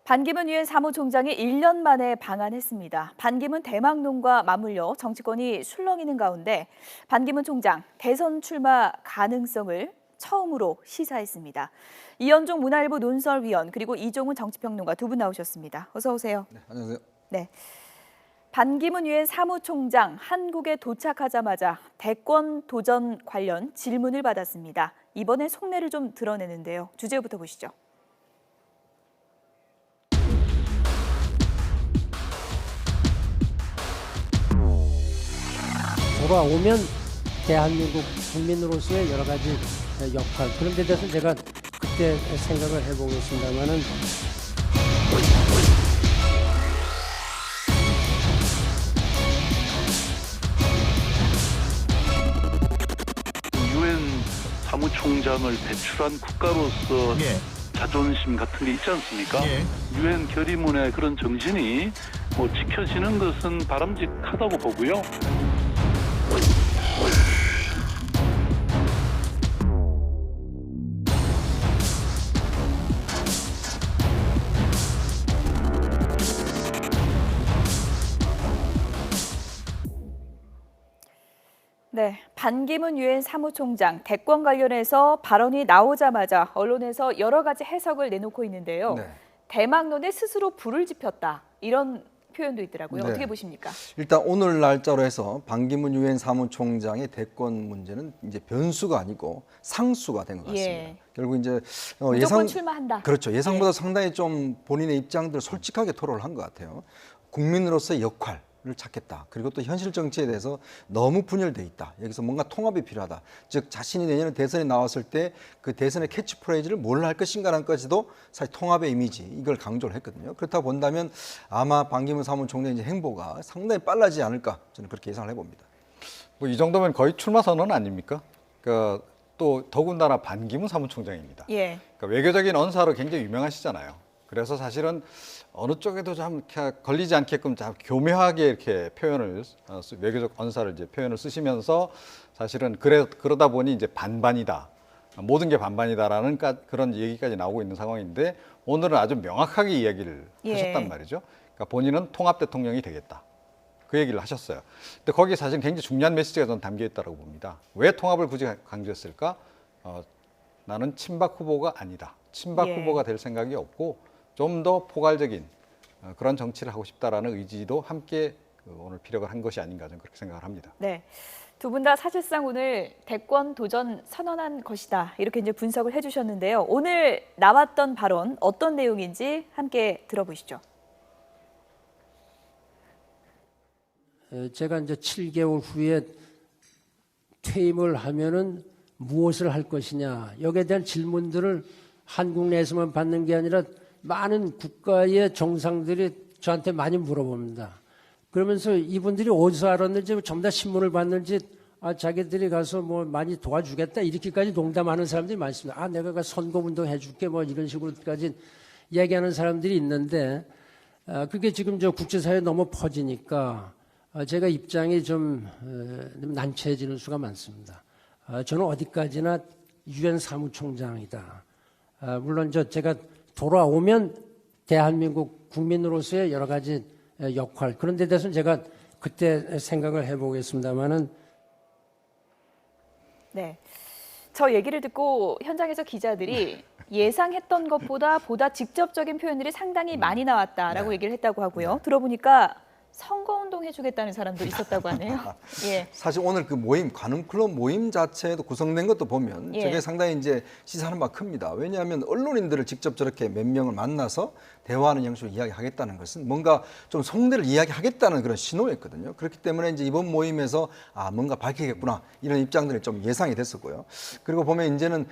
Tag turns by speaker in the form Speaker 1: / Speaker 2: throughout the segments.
Speaker 1: 반기문 유엔 사무총장이 1년 만에 방한했습니다. 반기문 대망론과 맞물려 정치권이 술렁이는 가운데 반기문 총장 대선 출마 가능성을 처음으로 시사했습니다. 이현종 문화일보 논설위원 그리고 이종훈 정치평론가 두 분 나오셨습니다. 어서 오세요.
Speaker 2: 네, 안녕하세요.
Speaker 1: 네. 반기문 유엔 사무총장 한국에 도착하자마자 대권 도전 관련 질문을 받았습니다. 이번에 속내를 좀 드러내는데요. 주제부터 보시죠.
Speaker 3: 돌아오면 대한민국 국민으로서의 여러 가지 역할, 그런 데 대해서 제가 그때 생각을 해보겠습니다만은
Speaker 4: 유엔 사무총장을 배출한 국가로서 자존심 같은 게 있지 않습니까? 유엔 결의문의 그런 정신이 지켜지는 것은 바람직하다고 보고요.
Speaker 1: 네, 반기문 유엔 사무총장 대권 관련해서 발언이 나오자마자 언론에서 여러 가지 해석을 내놓고 있는데요.
Speaker 2: 네.
Speaker 1: 대망론에 스스로 불을 지폈다 이런 표현도 있더라고요.
Speaker 2: 네.
Speaker 1: 어떻게 보십니까?
Speaker 2: 일단 오늘 날짜로 해서 반기문 유엔 사무총장의 대권 문제는 이제 변수가 아니고 상수가 된 것 같습니다.
Speaker 1: 예.
Speaker 2: 결국 이제
Speaker 1: 무조건 출마한다.
Speaker 2: 그렇죠. 예상보다
Speaker 1: 예.
Speaker 2: 상당히 좀 본인의 입장들을 솔직하게 토로를 한 것 같아요. 국민으로서의 역할을 찾겠다. 그리고 또 현실 정치에 대해서 너무 분열돼 있다. 여기서 뭔가 통합이 필요하다. 즉 자신이 내년에 대선에 나왔을 때 그 대선의 캐치프레이즈를 뭘 할 것인가라는 것도 사실 통합의 이미지 이걸 강조를 했거든요. 그렇다 본다면 아마 반기문 사무총장의 행보가 상당히 빨라지지 않을까 저는 그렇게 예상을 해봅니다.
Speaker 5: 뭐 이 정도면 거의 출마 선언 아닙니까? 그러니까 또 더군다나 반기문 사무총장입니다.
Speaker 1: 예.
Speaker 5: 그러니까 외교적인 언사로 굉장히 유명하시잖아요. 그래서 사실은 어느 쪽에도 좀 걸리지 않게끔 좀 교묘하게 이렇게 표현을 외교적 언사를 이제 표현을 쓰시면서 사실은 그러다 보니 이제 반반이다. 모든 게 반반이다라는 그런 얘기까지 나오고 있는 상황인데 오늘은 아주 명확하게 이야기를 하셨단 말이죠. 그러니까 본인은 통합 대통령이 되겠다. 그 얘기를 하셨어요. 근데 거기에 사실 굉장히 중요한 메시지가 저는 담겨 있다고 봅니다. 왜 통합을 굳이 강조했을까? 나는 친박 후보가 아니다. 친박 후보가 될 생각이 없고 좀 더 포괄적인 그런 정치를 하고 싶다라는 의지도 함께 오늘 피력을 한 것이 아닌가 저는 그렇게 생각을 합니다.
Speaker 1: 네. 두 분 다 사실상 오늘 대권 도전 선언한 것이다. 이렇게 이제 분석을 해주셨는데요. 오늘 나왔던 발언 어떤 내용인지 함께 들어보시죠.
Speaker 3: 제가 이제 7개월 후에 퇴임을 하면은 무엇을 할 것이냐, 여기에 대한 질문들을 한국 내에서만 받는 게 아니라 많은 국가의 정상들이 저한테 많이 물어봅니다. 그러면서 이분들이 어디서 알았는지, 전부 다 신문을 봤는지, 자기들이 가서 뭐 많이 도와주겠다, 이렇게까지 농담하는 사람들이 많습니다. 내가 가 선거운동 해줄게, 뭐 이런 식으로까지 얘기하는 사람들이 있는데, 그게 지금 저 국제사회에 너무 퍼지니까, 제가 입장이 좀 난처해지는 수가 많습니다. 저는 어디까지나 유엔 사무총장이다. 물론 제가 돌아오면 대한민국 국민으로서의 여러 가지 역할, 그런 데 대해서는 제가 그때 생각을 해보겠습니다만은.
Speaker 1: 네. 저 얘기를 듣고 현장에서 기자들이 예상했던 것보다 직접적인 표현들이 상당히 많이 나왔다라고 얘기를 했다고 하고요. 들어보니까 선거운동 해주겠다는 사람도 있었다고 하네요. 예.
Speaker 2: 사실 오늘 그 모임, 관음클럽 모임 자체도 구성된 것도 보면 저게 상당히 이제 시사하는 바가 큽니다. 왜냐하면 언론인들을 직접 저렇게 몇 명을 만나서 대화하는 형식으로 이야기하겠다는 것은 뭔가 좀 속내를 이야기하겠다는 그런 신호였거든요. 그렇기 때문에 이제 이번 모임에서 뭔가 밝히겠구나 이런 입장들이 좀 예상이 됐었고요. 그리고 보면 이제는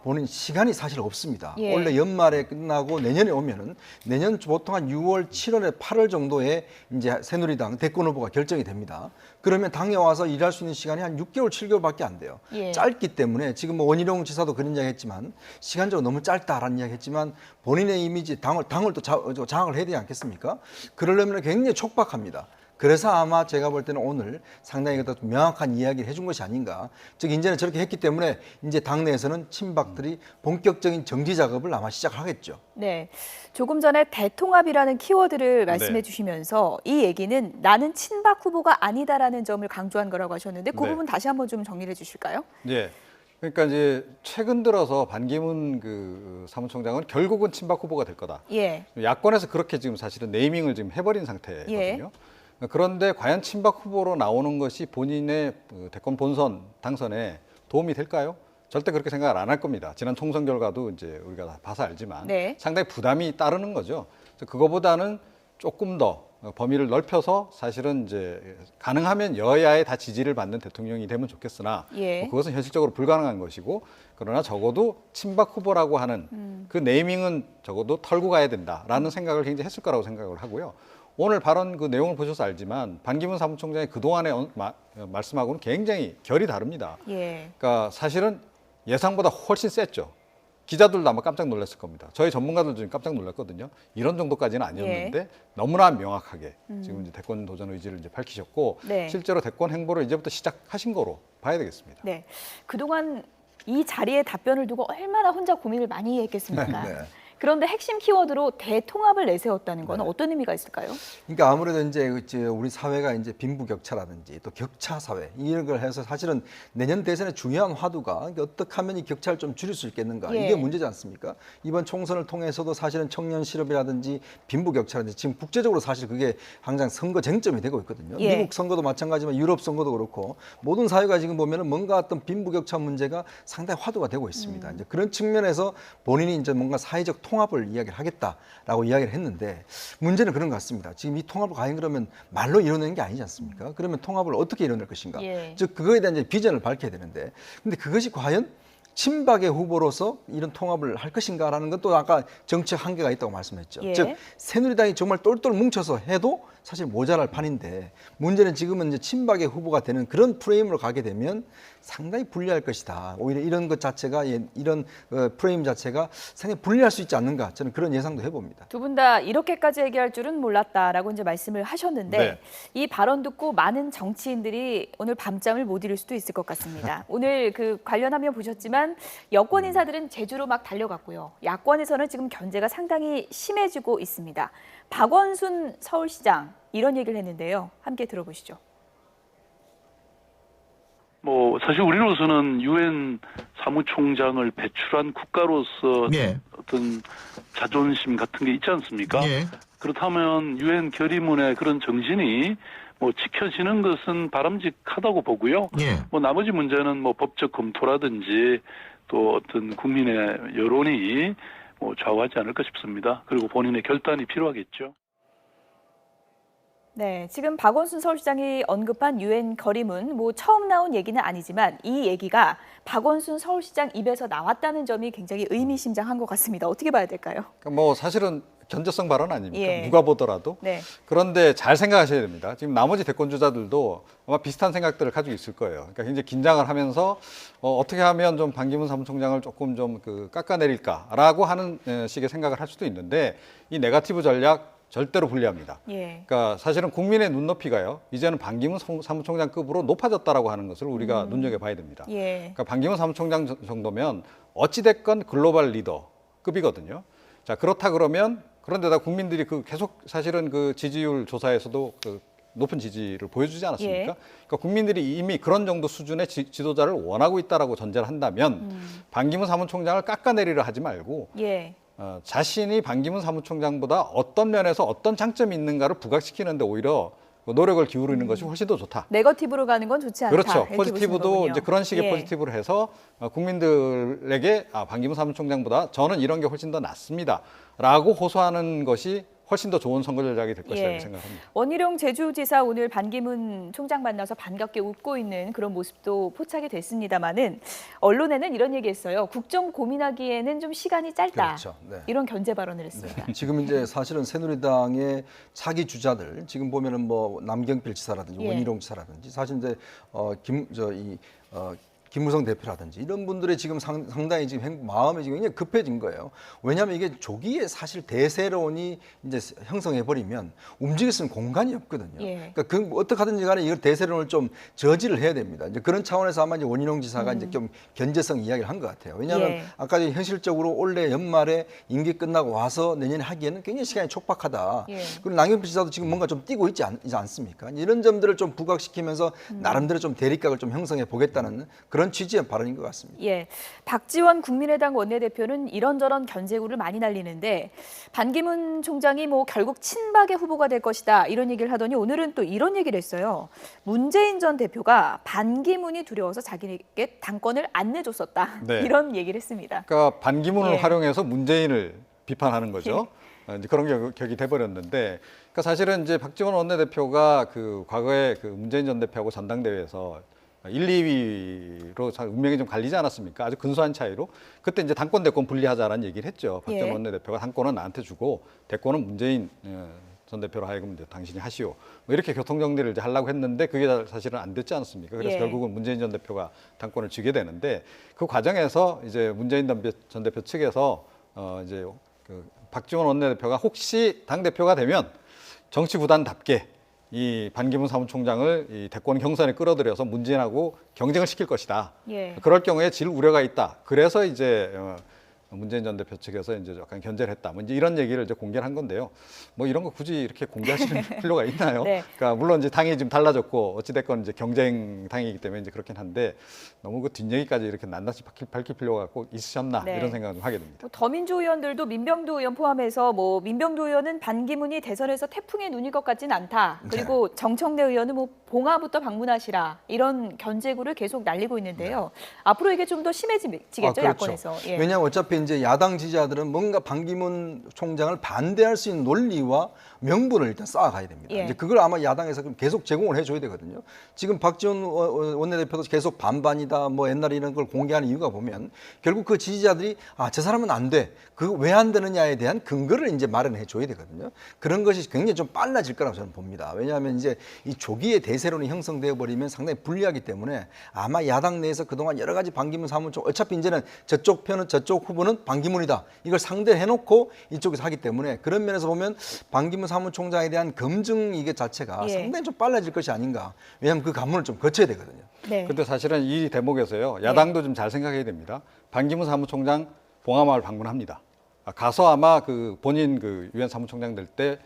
Speaker 2: 본인 시간이 사실 없습니다. 원래 연말에 끝나고 내년에 오면은 내년 보통 한 6월, 7월에 8월 정도에 이제 새누리당 대권 후보가 결정이 됩니다. 그러면 당에 와서 일할 수 있는 시간이 한 6개월, 7개월밖에 안 돼요. 짧기 때문에 지금 뭐 원희룡 지사도 그런 이야기 했지만 시간적으로 너무 짧다라는 이야기 했지만 본인의 이미지, 당을 또 장악을 해야 되지 않겠습니까? 그러려면 굉장히 촉박합니다. 그래서 아마 제가 볼 때는 오늘 상당히 더 명확한 이야기를 해준 것이 아닌가. 즉 이제는 저렇게 했기 때문에 이제 당내에서는 친박들이 본격적인 정지 작업을 아마 시작하겠죠.
Speaker 1: 네, 조금 전에 대통합이라는 키워드를 말씀해 주시면서 이 얘기는 나는 친박 후보가 아니다라는 점을 강조한 거라고 하셨는데 그
Speaker 5: 네.
Speaker 1: 부분 다시 한번 좀 정리해 주실까요?
Speaker 5: 예. 그러니까 이제 최근 들어서 반기문 그 사무총장은 결국은 친박 후보가 될 거다.
Speaker 1: 예.
Speaker 5: 야권에서 그렇게 지금 사실은 네이밍을 지금 해버린 상태거든요.
Speaker 1: 예.
Speaker 5: 그런데 과연 친박 후보로 나오는 것이 본인의 그 대권 본선 당선에 도움이 될까요? 절대 그렇게 생각을 안 할 겁니다. 지난 총선 결과도 이제 우리가 다 봐서 알지만
Speaker 1: 네.
Speaker 5: 상당히 부담이 따르는 거죠. 그래서 그거보다는 조금 더 범위를 넓혀서 사실은 이제 가능하면 여야의 다 지지를 받는 대통령이 되면 좋겠으나
Speaker 1: 예.
Speaker 5: 뭐 그것은 현실적으로 불가능한 것이고 그러나 적어도 친박 후보라고 하는 그 네이밍은 적어도 털고 가야 된다라는 생각을 굉장히 했을 거라고 생각을 하고요. 오늘 발언 그 내용을 보셔서 알지만 반기문 사무총장이 그동안에 말씀하고는 굉장히 결이 다릅니다.
Speaker 1: 예.
Speaker 5: 그러니까 사실은 예상보다 훨씬 셌죠. 기자들도 아마 깜짝 놀랐을 겁니다. 저희 전문가들도 지금 깜짝 놀랐거든요. 이런 정도까지는 아니었는데 너무나 명확하게 지금 이제 대권 도전 의지를 이제 밝히셨고
Speaker 1: 네.
Speaker 5: 실제로 대권 행보를 이제부터 시작하신 거로 봐야 되겠습니다.
Speaker 1: 네. 그동안 이 자리에 답변을 두고 얼마나 혼자 고민을 많이 했겠습니까?
Speaker 2: 네.
Speaker 1: 그런데 핵심 키워드로 대통합을 내세웠다는 건 어떤 의미가 있을까요?
Speaker 2: 그러니까 아무래도 이제 우리 사회가 이제 빈부격차라든지 또 격차 사회 이런 걸 해서 사실은 내년 대선의 중요한 화두가 어떻게 하면 이 격차를 좀 줄일 수 있겠는가
Speaker 1: 예.
Speaker 2: 이게 문제지 않습니까? 이번 총선을 통해서도 사실은 청년 실업이라든지 빈부격차라든지 지금 국제적으로 사실 그게 항상 선거 쟁점이 되고 있거든요.
Speaker 1: 예.
Speaker 2: 미국 선거도 마찬가지지만 유럽 선거도 그렇고 모든 사회가 지금 보면은 뭔가 어떤 빈부격차 문제가 상당히 화두가 되고 있습니다. 이제 그런 측면에서 본인이 이제 뭔가 사회적 통합을 이야기를 하겠다라고 이야기를 했는데 문제는 그런 것 같습니다. 지금 이 통합을 과연 그러면 말로 이뤄내는 게 아니지 않습니까? 그러면 통합을 어떻게 이뤄낼 것인가?
Speaker 1: 예.
Speaker 2: 즉 그거에 대한 이제 비전을 밝혀야 되는데 근데 그것이 과연 친박의 후보로서 이런 통합을 할 것인가라는 것도 아까 정책 한계가 있다고 말씀했죠.
Speaker 1: 예.
Speaker 2: 즉 새누리당이 정말 똘똘 뭉쳐서 해도 사실 모자랄 판인데 문제는 지금은 이제 친박의 후보가 되는 그런 프레임으로 가게 되면 상당히 불리할 것이다. 오히려 이런 것 자체가 이런 프레임 자체가 상당히 불리할 수 있지 않는가 저는 그런 예상도 해봅니다.
Speaker 1: 두 분 다 이렇게까지 얘기할 줄은 몰랐다라고 이제 말씀을 하셨는데
Speaker 5: 네.
Speaker 1: 이 발언 듣고 많은 정치인들이 오늘 밤잠을 못 이룰 수도 있을 것 같습니다. 오늘 그 관련 화면 보셨지만 여권 인사들은 제주로 막 달려갔고요. 야권에서는 지금 견제가 상당히 심해지고 있습니다. 박원순 서울시장 이런 얘기를 했는데요. 함께 들어보시죠.
Speaker 4: 뭐 사실 우리로서는 유엔 사무총장을 배출한 국가로서
Speaker 6: 예.
Speaker 4: 어떤 자존심 같은 게 있지 않습니까?
Speaker 6: 예.
Speaker 4: 그렇다면 유엔 결의문의 그런 정신이 뭐 지켜지는 것은 바람직하다고 보고요.
Speaker 6: 예.
Speaker 4: 뭐 나머지 문제는 뭐 법적 검토라든지 또 어떤 국민의 여론이 뭐 좌우하지 않을까 싶습니다. 그리고 본인의 결단이 필요하겠죠.
Speaker 1: 네, 지금 박원순 서울시장이 언급한 유엔 결의문 뭐 처음 나온 얘기는 아니지만 이 얘기가 박원순 서울시장 입에서 나왔다는 점이 굉장히 의미심장한 것 같습니다. 어떻게 봐야 될까요?
Speaker 5: 그러니까 뭐 사실은 견제성 발언 아닙니까?
Speaker 1: 예.
Speaker 5: 누가 보더라도.
Speaker 1: 네.
Speaker 5: 그런데 잘 생각하셔야 됩니다. 지금 나머지 대권 주자들도 아마 비슷한 생각들을 가지고 있을 거예요. 그러니까 굉장히 긴장을 하면서 어떻게 하면 좀 반기문 사무총장을 조금 좀 깎아내릴까라고 하는 식의 생각을 할 수도 있는데 이 네거티브 전략 절대로 불리합니다.
Speaker 1: 예.
Speaker 5: 그러니까 사실은 국민의 눈높이가요. 이제는 반기문 사무총장급으로 높아졌다라고 하는 것을 우리가 눈여겨봐야 됩니다.
Speaker 1: 예.
Speaker 5: 그러니까 반기문 사무총장 정도면 어찌됐건 글로벌 리더급이거든요. 자, 그렇다 그러면 그런데다 국민들이 계속 사실은 그 지지율 조사에서도 높은 지지를 보여주지 않았습니까?
Speaker 1: 예.
Speaker 5: 그러니까 국민들이 이미 그런 정도 수준의 지도자를 원하고 있다라고 전제를 한다면 반기문 사무총장을 깎아내리려 하지 말고
Speaker 1: 예.
Speaker 5: 자신이 반기문 사무총장보다 어떤 면에서 어떤 장점이 있는가를 부각시키는데 오히려 노력을 기울이는 것이 훨씬 더 좋다.
Speaker 1: 네거티브로 가는 건 좋지 않다.
Speaker 5: 그렇죠.
Speaker 1: 이렇게
Speaker 5: 포지티브도
Speaker 1: 보시는
Speaker 5: 이제 그런 식의
Speaker 1: 거군요. 예.
Speaker 5: 포지티브를 해서 국민들에게 반기문 사무총장보다 저는 이런 게 훨씬 더 낫습니다라고 호소하는 것이 훨씬 더 좋은 선거 전략이 될 것이라고
Speaker 1: 예.
Speaker 5: 생각합니다.
Speaker 1: 원희룡 제주지사 오늘 반기문 총장 만나서 반갑게 웃고 있는 그런 모습도 포착이 됐습니다마는 언론에는 이런 얘기했어요. 국정 고민하기에는 좀 시간이 짧다.
Speaker 2: 그렇죠. 네.
Speaker 1: 이런 견제 발언을 했습니다.
Speaker 2: 지금 이제 사실은 새누리당의 차기 주자들 지금 보면은 뭐 남경필 지사라든지
Speaker 1: 예.
Speaker 2: 원희룡 지사라든지 사실 이제 김무성 대표라든지 이런 분들의 지금 상당히 지금 마음이 지금 굉장히 급해진 거예요. 왜냐하면 이게 조기에 사실 대세론이 이제 형성해 버리면 움직일 수 있는 공간이 없거든요.
Speaker 1: 예.
Speaker 2: 그러니까 그 어떻게 하든지 간에 이걸 대세론을 좀 저지를 해야 됩니다. 이제 그런 차원에서 아마 이제 원희룡 지사가 이제 좀 견제성 이야기를 한 것 같아요. 왜냐하면
Speaker 1: 예.
Speaker 2: 아까 현실적으로 올해 연말에 임기 끝나고 와서 내년에 하기에는 굉장히 시간이 촉박하다.
Speaker 1: 예.
Speaker 2: 그리고 남경필 지사도 지금 뭔가 좀 뛰고 있지 않습니까? 이런 점들을 좀 부각시키면서 나름대로 좀 대립각을 좀 형성해 보겠다는 그런 취지의 발언인 것 같습니다.
Speaker 1: 예, 박지원 국민의당 원내대표는 이런저런 견제구를 많이 날리는데 반기문 총장이 뭐 결국 친박의 후보가 될 것이다 이런 얘기를 하더니 오늘은 또 이런 얘기를 했어요. 문재인 전 대표가 반기문이 두려워서 자기에게 당권을 안 내줬었다
Speaker 5: 네.
Speaker 1: 이런 얘기를 했습니다.
Speaker 5: 그러니까 반기문을
Speaker 1: 예.
Speaker 5: 활용해서 문재인을 비판하는 거죠. 이제 그런 격이 돼버렸는데, 그러니까 사실은 이제 박지원 원내대표가 그 과거에 그 문재인 전 대표하고 전당대회에서 1, 2위로 운명이 좀 갈리지 않았습니까? 아주 근소한 차이로. 그때 이제 당권 대권 분리하자라는 얘기를 했죠. 박지원
Speaker 1: 예.
Speaker 5: 원내대표가 당권은 나한테 주고 대권은 문재인 전 대표로 하여금 이제 당신이 하시오. 뭐 이렇게 교통 정리를 이제 하려고 했는데 그게 사실은 안 됐지 않습니까? 그래서
Speaker 1: 예.
Speaker 5: 결국은 문재인 전 대표가 당권을 쥐게 되는데 그 과정에서 이제 문재인 전 대표 측에서 이제 그 박지원 원내대표가 혹시 당 대표가 되면 정치 구단답게 이 반기문 사무총장을 이 대권 경선에 끌어들여서 문재인하고 경쟁을 시킬 것이다.
Speaker 1: 예.
Speaker 5: 그럴 경우에 질 우려가 있다. 그래서 이제 문재인 전 대표 측에서 이제 약간 견제를 했다. 뭐 이제 이런 얘기를 이제 공개를 한 건데요. 뭐 이런 거 굳이 이렇게 공개하시는 필요가 있나요?
Speaker 1: 네.
Speaker 5: 그러니까 물론 이제 당이 좀 달라졌고 어찌 됐건 이제 경쟁 당이기 때문에 이제 그렇긴 한데 너무 그 뒷얘기까지 이렇게 낱낱이 밝힐 필요가 꼭 있으셨나
Speaker 1: 네.
Speaker 5: 이런 생각을 좀 하게 됩니다.
Speaker 1: 뭐 더민주 의원들도 민병두 의원 포함해서 뭐 민병두 의원은 반기문이 대선에서 태풍의 눈일 것 같진 않다. 그리고 정청래 의원은 뭐 봉화부터 방문하시라 이런 견제구를 계속 날리고 있는데요. 앞으로 이게 좀 더 심해지겠죠,
Speaker 2: 그렇죠.
Speaker 1: 야권에서. 예.
Speaker 2: 왜냐하면 어차피 이제 야당 지지자들은 뭔가 반기문 총장을 반대할 수 있는 논리와 명분을 일단 쌓아가야 됩니다.
Speaker 1: 예.
Speaker 2: 이제 그걸 아마 야당에서 그럼 계속 제공을 해줘야 되거든요. 지금 박지원 원내대표도 계속 반반이다, 뭐 옛날에 이런 걸 공개하는 이유가 보면 결국 그 지지자들이 저 사람은 안 돼. 그 왜 안 되느냐에 대한 근거를 이제 마련해 줘야 되거든요. 그런 것이 굉장히 좀 빨라질 거라고 저는 봅니다. 왜냐하면 이제 이 조기에 대세론이 형성되어 버리면 상당히 불리하기 때문에 아마 야당 내에서 그동안 여러 가지 반기문 사무총 어차피 이제는 저쪽 편은 저쪽 후보는 반기문이다. 이걸 상대해놓고 이쪽에서 하기 때문에 그런 면에서 보면 반기문 사무총장에 대한 검증 이게 자체가
Speaker 1: 예.
Speaker 2: 상당히 좀 빨라질 것이 아닌가. 왜냐하면 그 관문을 좀 거쳐야 되거든요.
Speaker 1: 네.
Speaker 5: 근데 사실은 이 대목에서요. 야당도 좀 잘 생각해야 됩니다. 반기문 사무총장 봉화마을 방문합니다. 가서 아마 그 본인 그 유엔 사무총장 될 때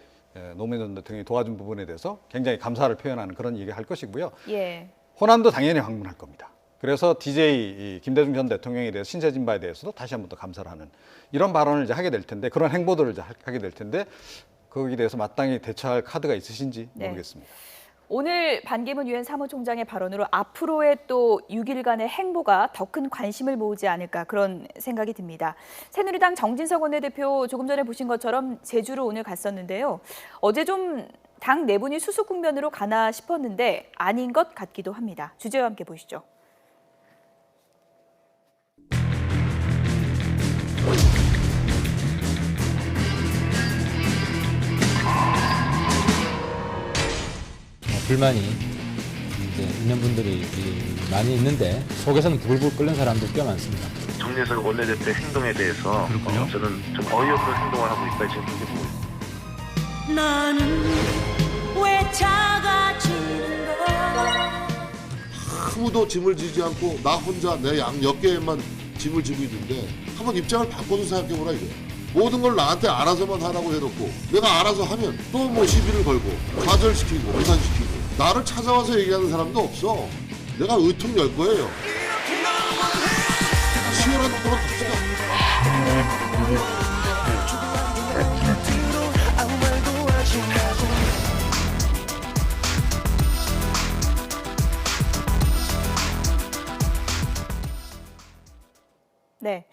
Speaker 5: 노무현 전 대통령이 도와준 부분에 대해서 굉장히 감사를 표현하는 그런 얘기를 할 것이고요.
Speaker 1: 예.
Speaker 5: 호남도 당연히 방문할 겁니다. 그래서 DJ 김대중 전 대통령에 대해서 신세진 바에 대해서도 다시 한 번 더 감사를 하는 이런 발언을 이제 하게 될 텐데 그런 행보들을 이제 하게 될 텐데 거기에 대해서 마땅히 대처할 카드가 있으신지
Speaker 1: 네.
Speaker 5: 모르겠습니다.
Speaker 1: 오늘 반기문 유엔 사무총장의 발언으로 앞으로의 또 6일간의 행보가 더 큰 관심을 모으지 않을까 그런 생각이 듭니다. 새누리당 정진석 원내대표 조금 전에 보신 것처럼 제주로 오늘 갔었는데요. 어제 좀 당 내분이 수습 국면으로 가나 싶었는데 아닌 것 같기도 합니다. 주제와 함께 보시죠.
Speaker 6: 불만이 이제 있는 분들이 많이 있는데 속에서는 부글부글 끓는 사람들 꽤 많습니다.
Speaker 7: 정진석 원내대표의 행동에 대해서 저는 좀 어이없는 행동을 하고 있다 지금 그렇게 보고 있습니다.
Speaker 8: 나는 왜 작아지는가.
Speaker 9: 아무도 짐을 지지 않고 나 혼자 내 어깨에만 짐을 지고 있는데 한번 입장을 바꿔서 생각해보라 이거야. 모든 걸 나한테 알아서만 하라고 해놓고 내가 알아서 하면 또 뭐 시비를 걸고 좌절시키고 무산시키고 나를 찾아와서 얘기하는 사람도 없어. 내가 의통 열 거예요. 치열한 토론 갑시다.
Speaker 1: 네.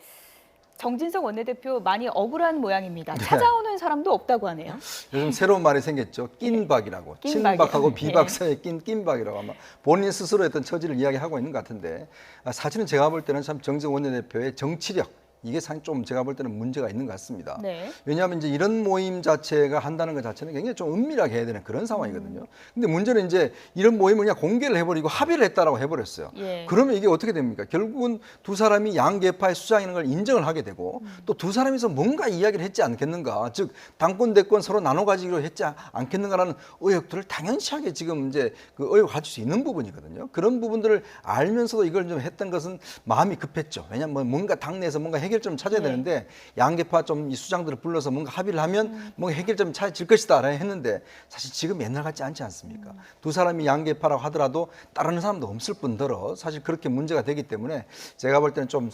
Speaker 1: 정진석 원내대표 많이 억울한 모양입니다. 찾아오는 사람도 없다고 하네요.
Speaker 2: 요즘 새로운 말이 생겼죠. 낀박이라고.
Speaker 1: 낀박이요.
Speaker 2: 친박하고
Speaker 1: 예.
Speaker 2: 비박 사이에 낀박이라고 아마 본인 스스로 했던 처지를 이야기하고 있는 것 같은데 사실은 제가 볼 때는 참 정진석 원내대표의 정치력 이게 좀 제가 볼 때는 문제가 있는 것 같습니다.
Speaker 1: 네.
Speaker 2: 왜냐하면 이제 이런 모임 자체가 한다는 것 자체는 굉장히 좀 은밀하게 해야 되는 그런 상황이거든요. 근데 문제는 이제 이런 모임을 그냥 공개를 해버리고 합의를 했다라고 해버렸어요.
Speaker 1: 예.
Speaker 2: 그러면 이게 어떻게 됩니까? 결국은 두 사람이 양계파의 수장이라는 걸 인정을 하게 되고 또 두 사람이서 뭔가 이야기를 했지 않겠는가? 즉 당권 대권 서로 나눠 가지기로 했지 않겠는가라는 의혹들을 당연시하게 지금 이제 그 의혹을 가질 수 있는 부분이거든요. 그런 부분들을 알면서도 이걸 좀 했던 것은 마음이 급했죠. 왜냐하면 뭔가 당내에서 뭔가 해결점을 찾아야 되는데 양계파 좀 이 수장들을 불러서 뭔가 합의를 하면 뭔가 해결점이 찾아질 것이다 했는데 사실 지금 옛날 같지 않지 않습니까? 두 사람이 양계파라고 하더라도 따르는 사람도 없을 뿐더러 사실 그렇게 문제가 되기 때문에 제가 볼 때는 좀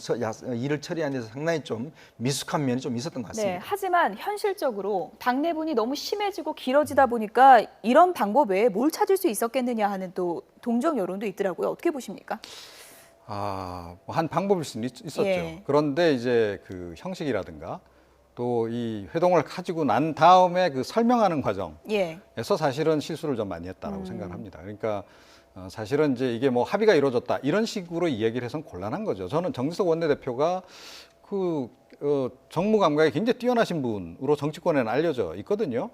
Speaker 2: 일을 처리하는 데서 상당히 좀 미숙한 면이 좀 있었던 것 같습니다.
Speaker 1: 네, 하지만 현실적으로 당내분이 너무 심해지고 길어지다 보니까 이런 방법 외에 뭘 찾을 수 있었겠느냐 하는 또 동정 여론도 있더라고요. 어떻게 보십니까?
Speaker 5: 한 방법일 수는 있었죠.
Speaker 1: 예.
Speaker 5: 그런데 이제 그 형식이라든가 또 이 회동을 가지고 난 다음에 그 설명하는 과정에서
Speaker 1: 예.
Speaker 5: 사실은 실수를 좀 많이 했다라고 생각을 합니다. 그러니까 사실은 이제 이게 뭐 합의가 이루어졌다 이런 식으로 이야기를 해서는 곤란한 거죠. 저는 정지석 원내대표가 정무 감각이 굉장히 뛰어나신 분으로 정치권에는 알려져 있거든요.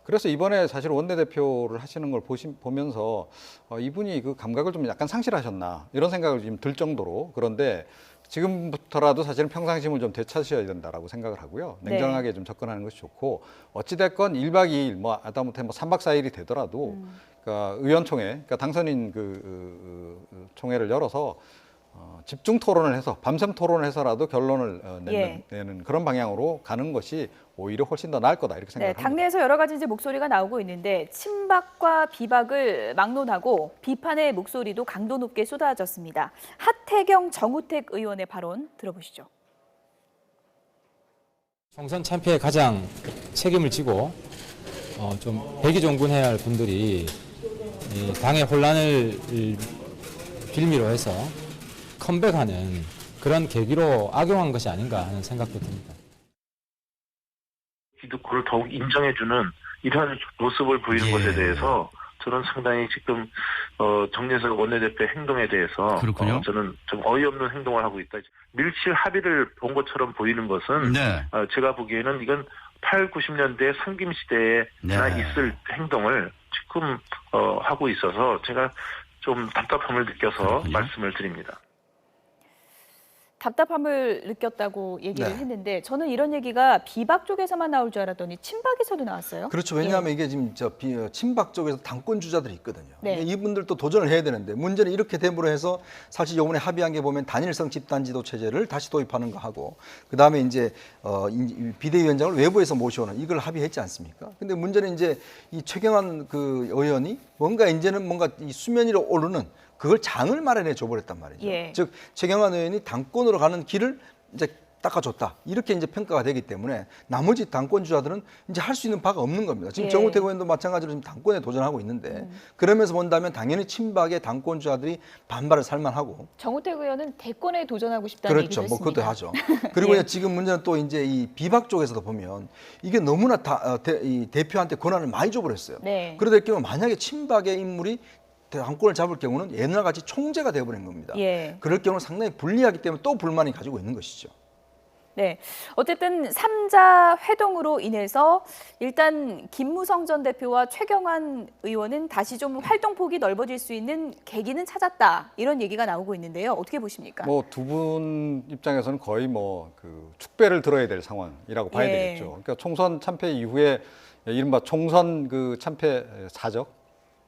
Speaker 5: 그래서 이번에 사실 원내대표를 하시는 걸 보면서 이분이 그 감각을 좀 약간 상실하셨나 이런 생각을 좀 들 정도로 그런데 지금부터라도 사실은 평상심을 좀 되찾으셔야 된다라고 생각을 하고요. 냉정하게 좀 접근하는 것이 좋고 어찌됐건 1박 2일 뭐 하다못해 뭐 3박 4일이 되더라도 그러니까 의원총회, 그러니까 당선인 총회를 열어서 집중 토론을 해서 밤샘 토론을 해서라도 결론을 내는 그런 방향으로 가는 것이 오히려 훨씬 더 나을 거다 이렇게 생각합니다.
Speaker 1: 당내에서 여러 가지 이제 목소리가 나오고 있는데 친박과 비박을 막론하고 비판의 목소리도 강도 높게 쏟아졌습니다. 하태경, 정우택 의원의 발언 들어보시죠.
Speaker 6: 총선 참패에 가장 책임을 지고 좀 백의종군해야 할 분들이 이 당의 혼란을 빌미로 해서 컴백하는 그런 계기로 악용한 것이 아닌가 하는 생각도 듭니다.
Speaker 7: 기득권을 더욱 인정해주는 이러한 모습을 보이는 것에 대해서 저는 상당히 지금 정진석 원내대표의 행동에 대해서 저는 좀 어이없는 행동을 하고 있다. 밀실 합의를 본 것처럼 보이는 것은 제가 보기에는 이건 8, 90년대 상김시대에나 있을 행동을 지금 하고 있어서 제가 좀 답답함을 느껴서 말씀을 드립니다.
Speaker 1: 답답함을 느꼈다고 얘기를 했는데 저는 이런 얘기가 비박 쪽에서만 나올 줄 알았더니 친박에서도 나왔어요.
Speaker 2: 그렇죠. 왜냐하면 이게 지금 친박 쪽에서 당권 주자들이 있거든요. 이분들도 도전을 해야 되는데 문제는 이렇게 됨으로 해서 사실 이번에 합의한 게 보면 단일성 집단지도 체제를 다시 도입하는 거 하고 그다음에 이제 비대위원장을 외부에서 모셔오는 이걸 합의했지 않습니까? 근데 문제는 이제 이 최경환 그 의원이 뭔가 이제는 뭔가 이 수면 위로 오르는 그걸 장을 마련해 줘버렸단 말이죠. 즉 최경환 의원이 당권으로 가는 길을 이제 닦아줬다 이렇게 이제 평가가 되기 때문에 나머지 당권 주자들은 이제 할 수 있는 바가 없는 겁니다. 지금 정우택 의원도 마찬가지로 지금 당권에 도전하고 있는데 그러면서 본다면 당연히 친박의 당권 주자들이 반발을 살만하고
Speaker 1: 정우택 의원은 대권에 도전하고 싶다는 얘기도 했습니다.
Speaker 2: 그것도 하죠. 그리고 지금 문제는 또 이제 이 비박 쪽에서도 보면 이게 너무나 이 대표한테 권한을 많이 줘버렸어요. 그러다 될 경우 만약에 친박의 인물이 당권을 잡을 경우는 옛날같이 총재가 되어버린 겁니다. 그럴 경우는 상당히 불리하기 때문에 또 불만이 가지고 있는 것이죠.
Speaker 1: 네, 어쨌든 3자 회동으로 인해서 일단 김무성 전 대표와 최경환 의원은 다시 좀 활동폭이 넓어질 수 있는 계기는 찾았다 이런 얘기가 나오고 있는데요. 어떻게 보십니까?
Speaker 5: 뭐 두 분 입장에서는 거의 뭐 그 축배를 들어야 될 상황이라고 봐야 되겠죠. 그러니까 총선 참패 이후에 이른바 총선 그 참패 사적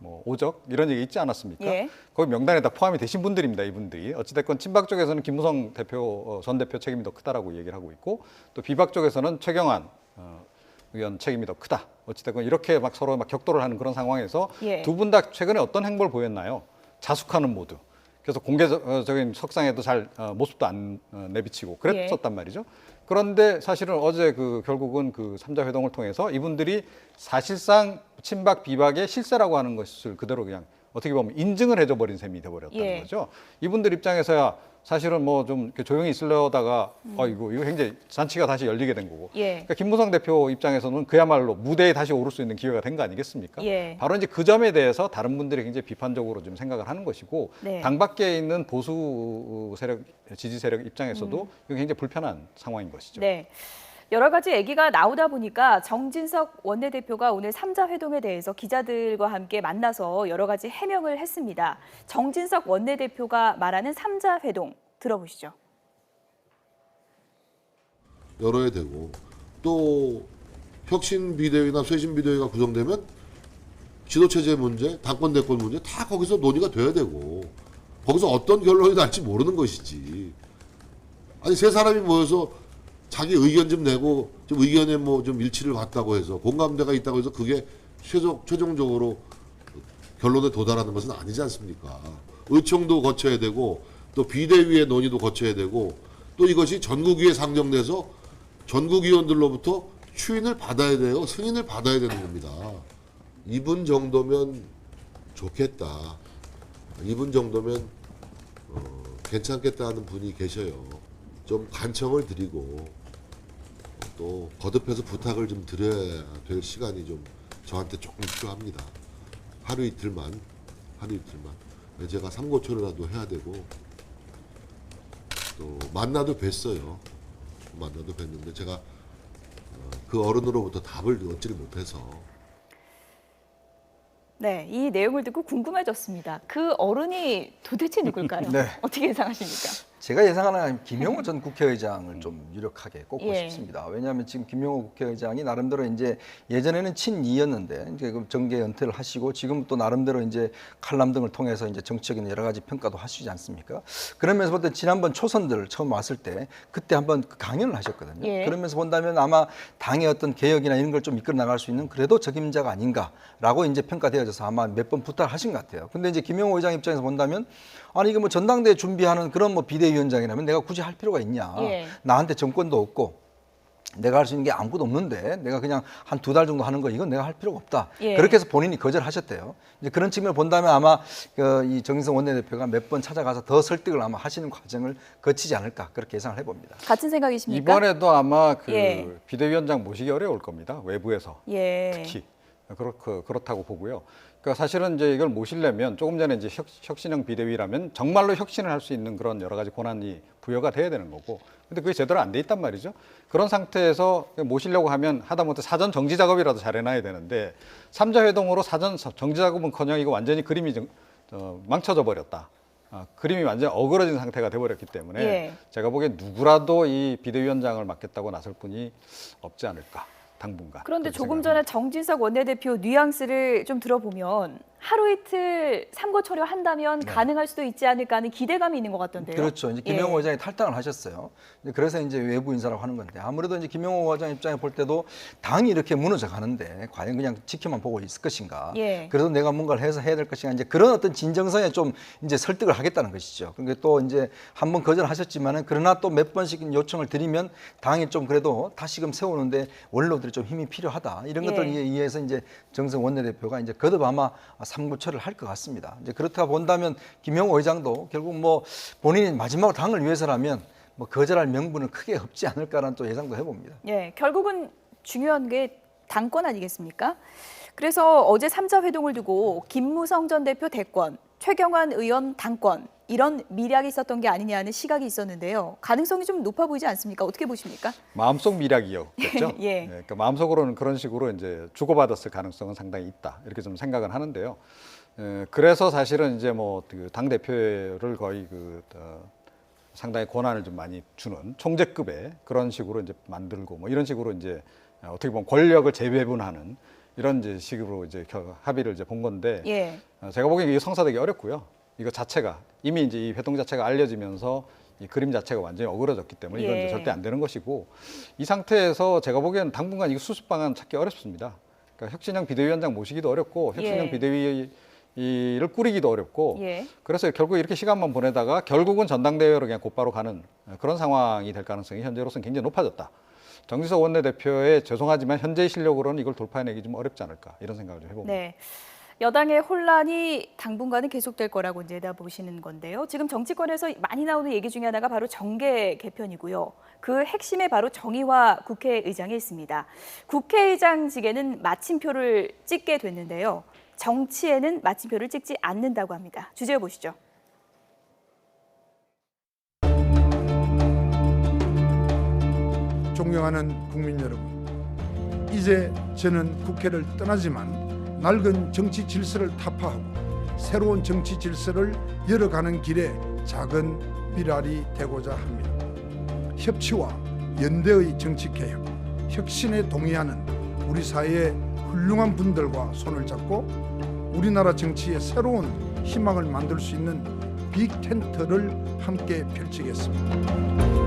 Speaker 5: 뭐 오적 이런 얘기 있지 않았습니까? 거기 명단에 다 포함이 되신 분들입니다. 이분들이 어찌됐건 친박 쪽에서는 김무성 대표 전 대표 책임이 더 크다라고 얘기를 하고 있고 또 비박 쪽에서는 최경환 의원 책임이 더 크다. 어찌됐건 이렇게 막 서로 막 격돌을 하는 그런 상황에서 두 분 다 최근에 어떤 행보를 보였나요? 자숙하는 모드. 그래서 공개적인 석상에도 잘 모습도 안 내비치고 그랬었단 말이죠. 그런데 사실은 어제 결국은 그 3자 회동을 통해서 이분들이 사실상 친박 비박의 실세라고 하는 것을 그대로 그냥 어떻게 보면 인증을 해줘 버린 셈이 돼버렸다는 거죠. 이분들 입장에서야 사실은 뭐 좀 조용히 있으려다가 이거 굉장히 잔치가 다시 열리게 된 거고.
Speaker 1: 예.
Speaker 5: 그러니까 김무성 대표 입장에서는 그야말로 무대에 다시 오를 수 있는 기회가 된 거 아니겠습니까?
Speaker 1: 예.
Speaker 5: 바로 이제 그 점에 대해서 다른 분들이 굉장히 비판적으로 좀 생각을 하는 것이고
Speaker 1: 네.
Speaker 5: 당 밖에 있는 보수 세력, 지지 세력 입장에서도 이건 굉장히 불편한 상황인 것이죠.
Speaker 1: 네. 여러 가지 얘기가 나오다 보니까 정진석 원내대표가 오늘 3자 회동에 대해서 기자들과 함께 만나서 여러 가지 해명을 했습니다. 정진석 원내대표가 말하는 3자 회동 들어보시죠.
Speaker 9: 열어야 되고 또 혁신 비대위나 쇄신 비대위가 구성되면 지도체제 문제, 당권 대권 문제 다 거기서 논의가 돼야 되고 거기서 어떤 결론이 날지 모르는 것이지. 아니 세 사람이 모여서 자기 의견 좀 내고 좀 의견에 뭐 좀 일치를 봤다고 해서 공감대가 있다고 해서 그게 최종적으로 결론에 도달하는 것은 아니지 않습니까? 의총도 거쳐야 되고 또 비대위의 논의도 거쳐야 되고 또 이것이 전국위에 상정돼서 전국위원들로부터 추인을 받아야 돼요. 승인을 받아야 되는 겁니다. 이분 정도면 좋겠다. 이분 정도면 괜찮겠다 하는 분이 계셔요. 좀 간청을 드리고 또 거듭해서 부탁을 좀 드려야 될 시간이 좀 저한테 조금 필요합니다. 하루 이틀만 제가 삼고초려라도 해야 되고 또 만나도 뵀어요. 만나도 뵀는데 제가 그 어른으로부터 답을 얻지를 못해서.
Speaker 1: 네, 이 내용을 듣고 궁금해졌습니다. 그 어른이 도대체 누굴까요?
Speaker 2: 네.
Speaker 1: 어떻게 예상하십니까?
Speaker 2: 제가 예상하는 김용호 전 국회의장을 좀 유력하게 꼽고
Speaker 1: 예.
Speaker 2: 싶습니다. 왜냐하면 지금 김용호 국회의장이 나름대로 이제 예전에는 친이였는데 이제 정계 은퇴를 하시고 지금 또 나름대로 이제 칼럼 등을 통해서 이제 정치적인 여러 가지 평가도 하시지 않습니까? 그러면서 볼 때 지난번 초선들 처음 왔을 때 그때 한번 강연을 하셨거든요.
Speaker 1: 예.
Speaker 2: 그러면서 본다면 아마 당의 어떤 개혁이나 이런 걸 좀 이끌어 나갈 수 있는 그래도 적임자가 아닌가라고 이제 평가되어져서 아마 몇 번 부탁을 하신 것 같아요. 근데 이제 김용호 의장 입장에서 본다면 아니 이거 뭐 전당대회 준비하는 그런 뭐 비대위원장이라면 내가 굳이 할 필요가 있냐?
Speaker 1: 예.
Speaker 2: 나한테 정권도 없고 내가 할 수 있는 게 아무것도 없는데 내가 그냥 한 2달 정도 하는 거 이건 내가 할 필요가 없다.
Speaker 1: 예.
Speaker 2: 그렇게 해서 본인이 거절하셨대요. 이제 그런 측면을 본다면 아마 이 정진석 원내대표가 몇 번 찾아가서 더 설득을 아마 하시는 과정을 거치지 않을까 그렇게 예상을 해봅니다.
Speaker 1: 같은 생각이십니까?
Speaker 5: 이번에도 아마 그
Speaker 1: 예.
Speaker 5: 비대위원장 모시기 어려울 겁니다. 외부에서
Speaker 1: 예.
Speaker 5: 특히 그렇다고 보고요. 그러니까 사실은 이제 이걸 모시려면 조금 전에 이제 혁신형 비대위라면 정말로 혁신을 할 수 있는 그런 여러 가지 권한이 부여가 돼야 되는 거고, 근데 그게 제대로 안 돼 있단 말이죠. 그런 상태에서 모시려고 하면 하다못해 사전 정지 작업이라도 잘 해놔야 되는데 3자 회동으로 사전 정지 작업은커녕 이거 완전히 그림이 망쳐져 버렸다. 그림이 완전히 어그러진 상태가 돼버렸기 때문에
Speaker 1: 예.
Speaker 5: 제가 보기엔 누구라도 이 비대위원장을 맡겠다고 나설 분이 없지 않을까. 당분간.
Speaker 1: 그런데 조금 전에 정진석 원내대표 뉘앙스를 좀 들어보면 하루 이틀 삼고초려 한다면 가능할 수도 있지 않을까 하는 기대감이 있는 것 같던데요.
Speaker 2: 그렇죠. 이제 김용호 의장이 탈당을 하셨어요. 그래서 이제 외부 인사라고 하는 건데 아무래도 이제 김용호 의장 입장에 볼 때도 당이 이렇게 무너져 가는데 과연 그냥 지켜만 보고 있을 것인가.
Speaker 1: 예.
Speaker 2: 그래도 내가 뭔가를 해서 해야 될 것인가. 이제 그런 어떤 진정성에 좀 이제 설득을 하겠다는 것이죠. 그러니까 또 이제 한번 거절하셨지만은 그러나 또 몇 번씩 요청을 드리면 당이 좀 그래도 다시금 세우는데 원로들이 좀 힘이 필요하다. 이런
Speaker 1: 예.
Speaker 2: 것들을 이해해서 이제 정석 원내대표가 이제 거듭 아마 삼고초를 할 것 같습니다. 이제 그렇다 본다면 김용호 의장도 결국 뭐 본인이 마지막 당을 위해서라면 뭐 거절할 명분은 크게 없지 않을까라는 또 예상도 해봅니다.
Speaker 1: 예, 결국은 중요한 게 당권 아니겠습니까? 그래서 어제 3자 회동을 두고 김무성 전 대표 대권, 최경환 의원 당권 이런 미략이 있었던 게 아니냐는 시각이 있었는데요. 가능성이 좀 높아 보이지 않습니까? 어떻게 보십니까?
Speaker 5: 마음속 미략이었겠죠.
Speaker 1: 예.
Speaker 5: 그러니까 마음속으로는 그런 식으로 이제 주고받았을 가능성은 상당히 있다. 이렇게 좀 생각은 하는데요. 그래서 사실은 이제 뭐 당 대표를 거의 상당히 권한을 좀 많이 주는 총재급의 그런 식으로 이제 만들고 뭐 이런 식으로 이제 어떻게 보면 권력을 재배분하는 이런 이제 식으로 이제 합의를 이제 본 건데
Speaker 1: 예.
Speaker 5: 제가 보기엔 이게 성사되기 어렵고요. 이거 자체가 이미 이제 이 회동 자체가 알려지면서 이 그림 자체가 완전히 어그러졌기 때문에 이건
Speaker 1: 예.
Speaker 5: 이제 절대 안 되는 것이고 이 상태에서 제가 보기엔 당분간 이거 수습 방안 찾기 어렵습니다. 그러니까 혁신형 비대위원장 모시기도 어렵고 혁신형
Speaker 1: 예.
Speaker 5: 비대위를 꾸리기도 어렵고
Speaker 1: 예.
Speaker 5: 그래서 결국 이렇게 시간만 보내다가 결국은 전당대회로 그냥 곧바로 가는 그런 상황이 될 가능성이 현재로서는 굉장히 높아졌다. 정진석 원내대표의 죄송하지만 현재의 실력으로는 이걸 돌파해내기 좀 어렵지 않을까 이런 생각을 좀 해봅니다.
Speaker 1: 네. 여당의 혼란이 당분간은 계속될 거라고 내다보시는 건데요. 지금 정치권에서 많이 나오는 얘기 중에 하나가 바로 정계 개편이고요. 그 핵심에 바로 정의화 국회의장이 있습니다. 국회의장직에는 마침표를 찍게 됐는데요. 정치에는 마침표를 찍지 않는다고 합니다. 주제를 보시죠.
Speaker 10: 존경하는 국민 여러분, 이제 저는 국회를 떠나지만 낡은 정치 질서를 타파하고 새로운 정치 질서를 열어가는 길에 작은 비랄이 되고자 합니다. 협치와 연대의 정치개혁, 혁신에 동의하는 우리 사회의 훌륭한 분들과 손을 잡고 우리나라 정치의 새로운 희망을 만들 수 있는 빅텐트를 함께 펼치겠습니다.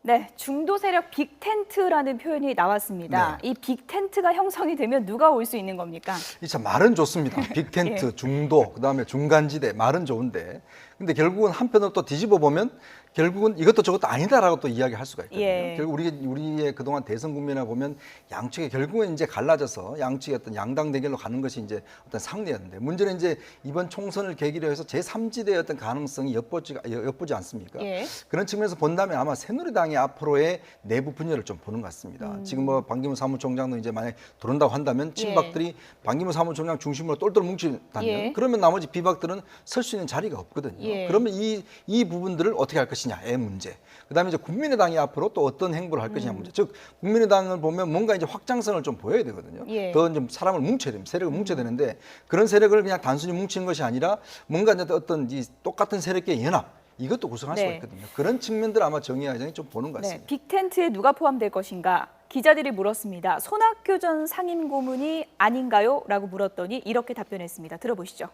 Speaker 1: 네, 중도 세력 빅텐트라는 표현이 나왔습니다.
Speaker 2: 네.
Speaker 1: 이 빅텐트가 형성이 되면 누가 올 수 있는 겁니까?
Speaker 2: 이 참 말은 좋습니다. 빅텐트,
Speaker 1: 예.
Speaker 2: 중도, 그다음에 중간지대 말은 좋은데 근데 결국은 한편으로 또 뒤집어 보면 결국은 이것도 저것도 아니다라고 또 이야기할 수가 있거든요.
Speaker 1: 예.
Speaker 2: 결국 우리의 그동안 대선 국면에 보면 양측에 결국은 이제 갈라져서 양측의 어떤 양당 대결로 가는 것이 이제 어떤 상례였는데 문제는 이제 이번 총선을 계기로 해서 제3지대의 어떤 가능성이 엿보지 않습니까?
Speaker 1: 예.
Speaker 2: 그런 측면에서 본다면 아마 새누리당의 앞으로의 내부 분열을 좀 보는 것 같습니다. 지금 뭐 반기문 사무총장도 이제 만약에 들어온다고 한다면 친박들이 반기문 사무총장 중심으로 똘똘 뭉친다면
Speaker 1: 예.
Speaker 2: 그러면 나머지 비박들은 설 수 있는 자리가 없거든요.
Speaker 1: 예.
Speaker 2: 그러면 이 부분들을 어떻게 할 것이냐의 문제. 그다음에 이제 국민의당이 앞으로 또 어떤 행보를 할 것이냐 문제. 즉 국민의당을 보면 뭔가 이제 확장성을 좀 보여야 되거든요.
Speaker 1: 예.
Speaker 2: 더 좀 사람을 뭉쳐야 됩니다. 세력을 뭉쳐야 되는데 그런 세력을 그냥 단순히 뭉치는 것이 아니라 뭔가 이제 어떤 이 똑같은 세력의 연합 이것도 구성할 수가
Speaker 1: 네.
Speaker 2: 있거든요. 그런 측면들 아마 정의화 과정이 좀 보는 것
Speaker 1: 네,
Speaker 2: 같습니다.
Speaker 1: 빅텐트에 누가 포함될 것인가? 기자들이 물었습니다. 손학규 전 상임고문이 아닌가요? 라고 물었더니 이렇게 답변했습니다. 들어보시죠.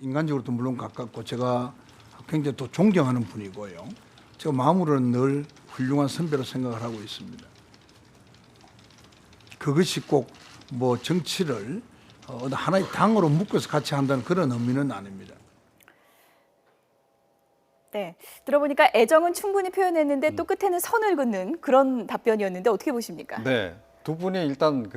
Speaker 10: 인간적으로도 물론 가깝고 제가 굉장히 또 존경하는 분이고요. 제가 마음으로는 늘 훌륭한 선배로 생각을 하고 있습니다. 그것이 꼭 뭐 정치를 하나의 당으로 묶어서 같이 한다는 그런 의미는 아닙니다.
Speaker 1: 네, 들어보니까 애정은 충분히 표현했는데 또 끝에는 선을 긋는 그런 답변이었는데 어떻게 보십니까?
Speaker 5: 네, 두 분이 일단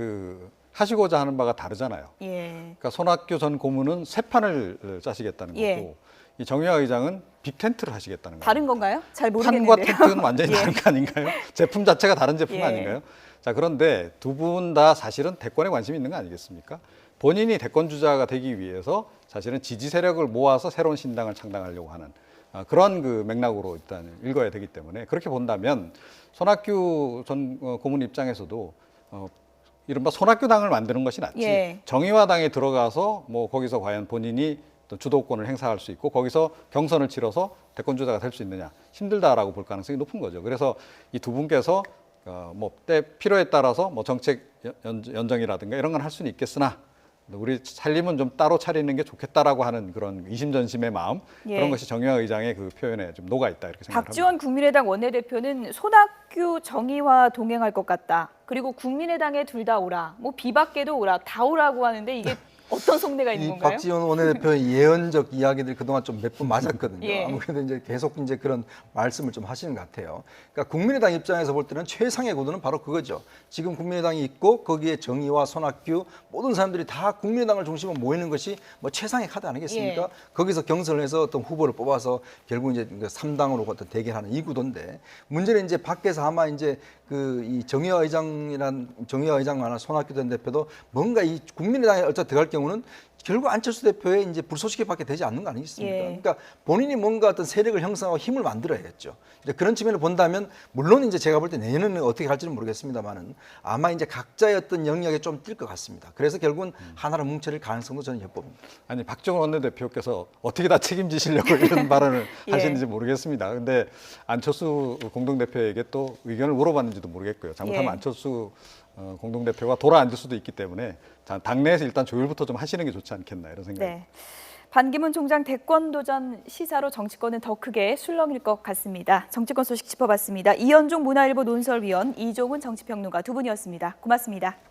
Speaker 5: 하시고자 하는 바가 다르잖아요.
Speaker 1: 예.
Speaker 5: 그러니까 손학규 전 고문은 새 판을 짜시겠다는
Speaker 1: 예.
Speaker 5: 거고 이 정의화 의장은 빅텐트를 하시겠다는 거예요.
Speaker 1: 다른 건가요? 잘
Speaker 5: 판과
Speaker 1: 모르겠는데요.
Speaker 5: 텐트는 완전히
Speaker 1: 예.
Speaker 5: 다른 거 아닌가요? 제품 자체가 다른 제품
Speaker 1: 예.
Speaker 5: 아닌가요? 자, 그런데 두 분 다 사실은 대권에 관심이 있는 거 아니겠습니까? 본인이 대권 주자가 되기 위해서 사실은 지지 세력을 모아서 새로운 신당을 창당하려고 하는 그런 맥락으로 일단 읽어야 되기 때문에 그렇게 본다면 손학규 전 고문 입장에서도 이른바 손학규당을 만드는 것이 낫지
Speaker 1: 예.
Speaker 5: 정의화당에 들어가서 뭐 거기서 과연 본인이 또 주도권을 행사할 수 있고 거기서 경선을 치러서 대권 주자가 될 수 있느냐 힘들다라고 볼 가능성이 높은 거죠. 그래서 이 두 분께서 때 필요에 따라서 뭐 정책 연정이라든가 이런 건 할 수는 있겠으나 우리 살림은 좀 따로 차리는 게 좋겠다라고 하는 그런 이심전심의 마음
Speaker 1: 예.
Speaker 5: 그런 것이 정의화 의장의 그 표현에 좀 녹아 있다 이렇게 생각합니다.
Speaker 1: 박지원 국민의당 원내대표는 손학규 정의와 동행할 것 같다. 그리고 국민의당에 둘 다 오라. 뭐 비박계도 오라. 다 오라고 하는데 이게 어떤 속내가 있는
Speaker 2: 이
Speaker 1: 건가요?
Speaker 2: 박지원 원내대표의 예언적 이야기들이 그동안 좀 몇 번 맞았거든요.
Speaker 1: 예.
Speaker 2: 아무래도 이제 계속 이제 그런 말씀을 좀 하시는 것 같아요. 그러니까 국민의당 입장에서 볼 때는 최상의 구도는 바로 그거죠. 지금 국민의당이 있고 거기에 정의와 손학규 모든 사람들이 다 국민의당을 중심으로 모이는 것이 뭐 최상의 카드 아니겠습니까?
Speaker 1: 예.
Speaker 2: 거기서 경선을 해서 어떤 후보를 뽑아서 결국 이제 3당으로 어떤 대결하는 이 구도인데 문제는 이제 밖에서 아마 이제 이 정의화 의장만한 손학규 전 대표도 뭔가 이 국민의당에 어쩌 들어갈 경우는 결국 안철수 대표의 이제 불쏘시개밖에 되지 않는 거 아니겠습니까?
Speaker 1: 예.
Speaker 2: 그러니까 본인이 뭔가 어떤 세력을 형성하고 힘을 만들어야겠죠. 이제 그런 측면을 본다면 물론 이제 제가 볼 때 내년에는 어떻게 갈지는 모르겠습니다만은 아마 이제 각자의 어떤 영역에 좀 뛸 것 같습니다. 그래서 결국은 하나로 뭉쳐질 가능성도 저는 엿봅니다.
Speaker 5: 아니 박정원 원내대표께서 어떻게 다 책임지시려고 이런 발언을
Speaker 1: 예.
Speaker 5: 하시는지 모르겠습니다. 근데 안철수 공동대표에게 또 의견을 물어봤는지도 모르겠고요. 잘못하면
Speaker 1: 예.
Speaker 5: 안철수 공동대표가 돌아앉을 수도 있기 때문에 당내에서 일단 조율부터 좀 하시는 게 좋지 않겠나 이런 생각입니다.
Speaker 1: 네. 반기문 총장 대권 도전 시사로 정치권은 더 크게 술렁일 것 같습니다. 정치권 소식 짚어봤습니다. 이현종 문화일보 논설위원, 이종훈 정치평론가 두 분이었습니다. 고맙습니다.